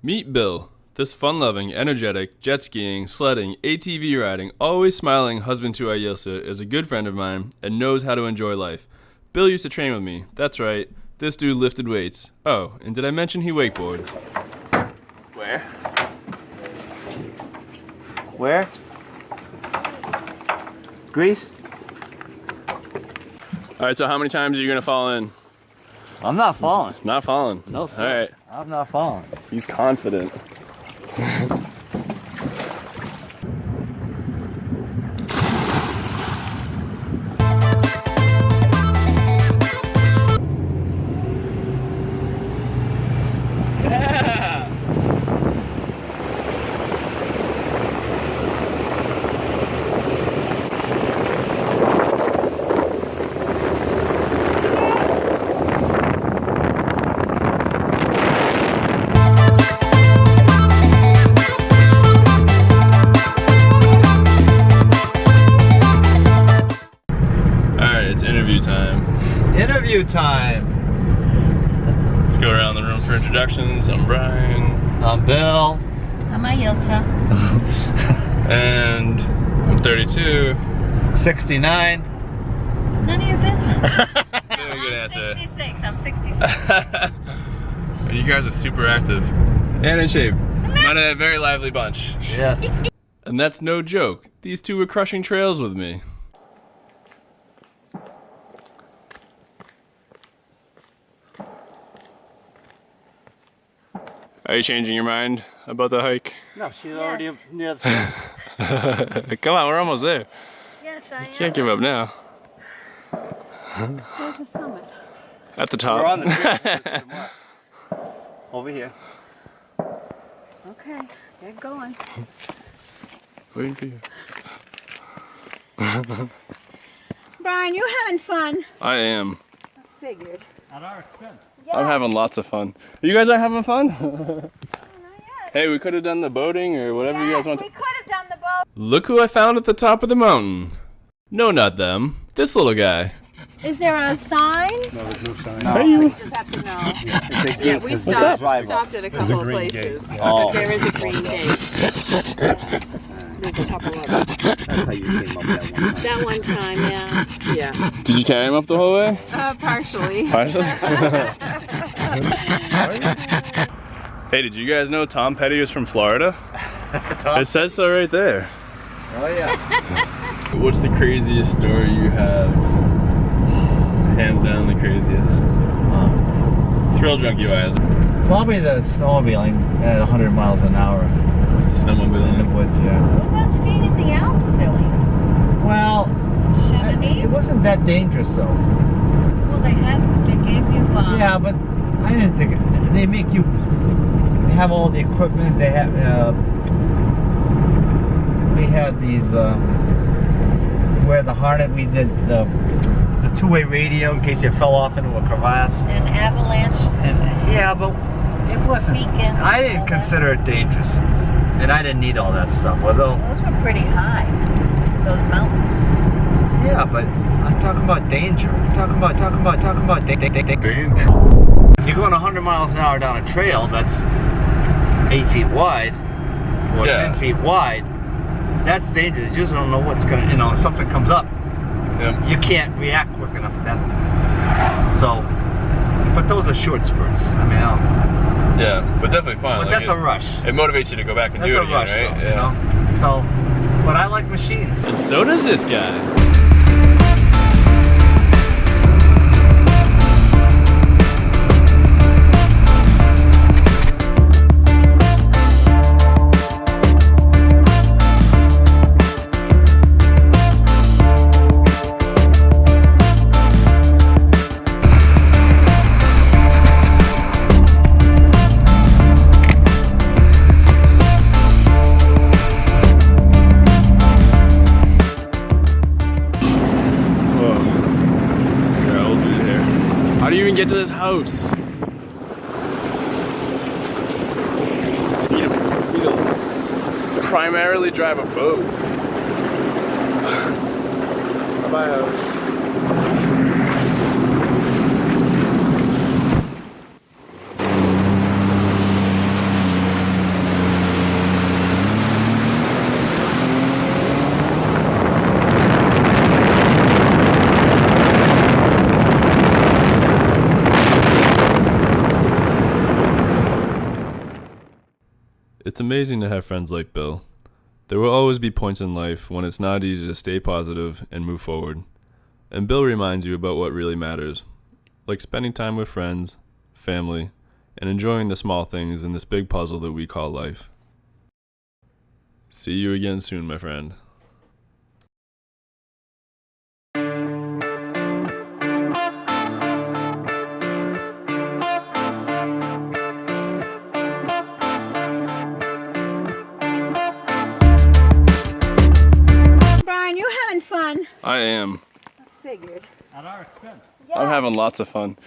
Meet Bill. This fun-loving, energetic, jet skiing, sledding, ATV riding, always smiling husband to Ayilsa is a good friend of mine and knows how to enjoy life. Bill used to train with me. That's right. This dude lifted weights. Oh, and did I mention he wakeboards? Where? Where? Greece? Alright, so how many times are you gonna fall in? I'm not falling. Not falling. No, sir. Alright. I'm not falling. He's confident. Interview time. Let's go around the room for introductions. I'm Brian. I'm Bill. I'm Ayilsa. And I'm 32. 69. None of your business. Very good answer. 66. I'm 66. You guys are super active and in shape. Not a very lively bunch. Yes. And that's no joke. These two were crushing trails with me. Are you changing your mind about the hike? No, she's already near the summit. Come on, we're almost there. Yes, I am. Can't give up now. Where's the summit? At the top. We're on the trail. Over here. Okay, get going. Waiting for you. Brian, you're having fun. I am. I figured. At our expense. I'm having lots of fun. You guys are having fun? Not yet. Hey, we could have done the boating or whatever you guys want to. We could have done the boat. Look who I found at the top of the mountain. No, not them. This little guy. Is there a sign? No, there's no sign. No. Hey, you. We just have to know. Yeah, we stopped at a couple of places. Oh. But there is a green gate. There's a couple of them. That's how you came up that one time. That one time, yeah. Did you carry him up the whole way? Partially. Partially? Hey, did you guys know Tom Petty is from Florida? It says so right there. Oh yeah. What's the craziest story you have? Hands down the craziest. Thrill junkie wise. Probably the snowmobiling at 100 miles an hour in the Snowmobiling. woods, yeah. What about skiing in the Alps, Billy? Well, Chamonix? it wasn't that dangerous though. Well, they gave you, Yeah, but I didn't think they make you have all the equipment. They have we had these where the harness we did the two-way radio in case you fell off into a crevasse. an avalanche. And yeah, but it wasn't. Beacon, I didn't all that. consider it dangerous, and I didn't need all that stuff. Although, Those were pretty high, those mountains. yeah, but I'm talking about danger. I'm talking about danger. If you're going 100 miles an hour down a trail that's 8 feet wide or 10 feet wide, that's dangerous. You just don't know what's gonna, if something comes up, you can't react quick enough to that. So, but those are short spurts. I mean, Yeah, but definitely fun. but that's a rush. It motivates you to go back and That's do a it again, rush, right? though, you know. So, but I like machines. And so does this guy. How do you even get to this house? You need to primarily drive a boat. Bye, house. It's amazing to have friends like Bill. There will always be points in life when it's not easy to stay positive and move forward. And Bill reminds you about what really matters, like spending time with friends, family, and enjoying the small things in this big puzzle that we call life. See you again soon, my friend. Brian, you're having fun. I am. Figured. I'm having lots of fun.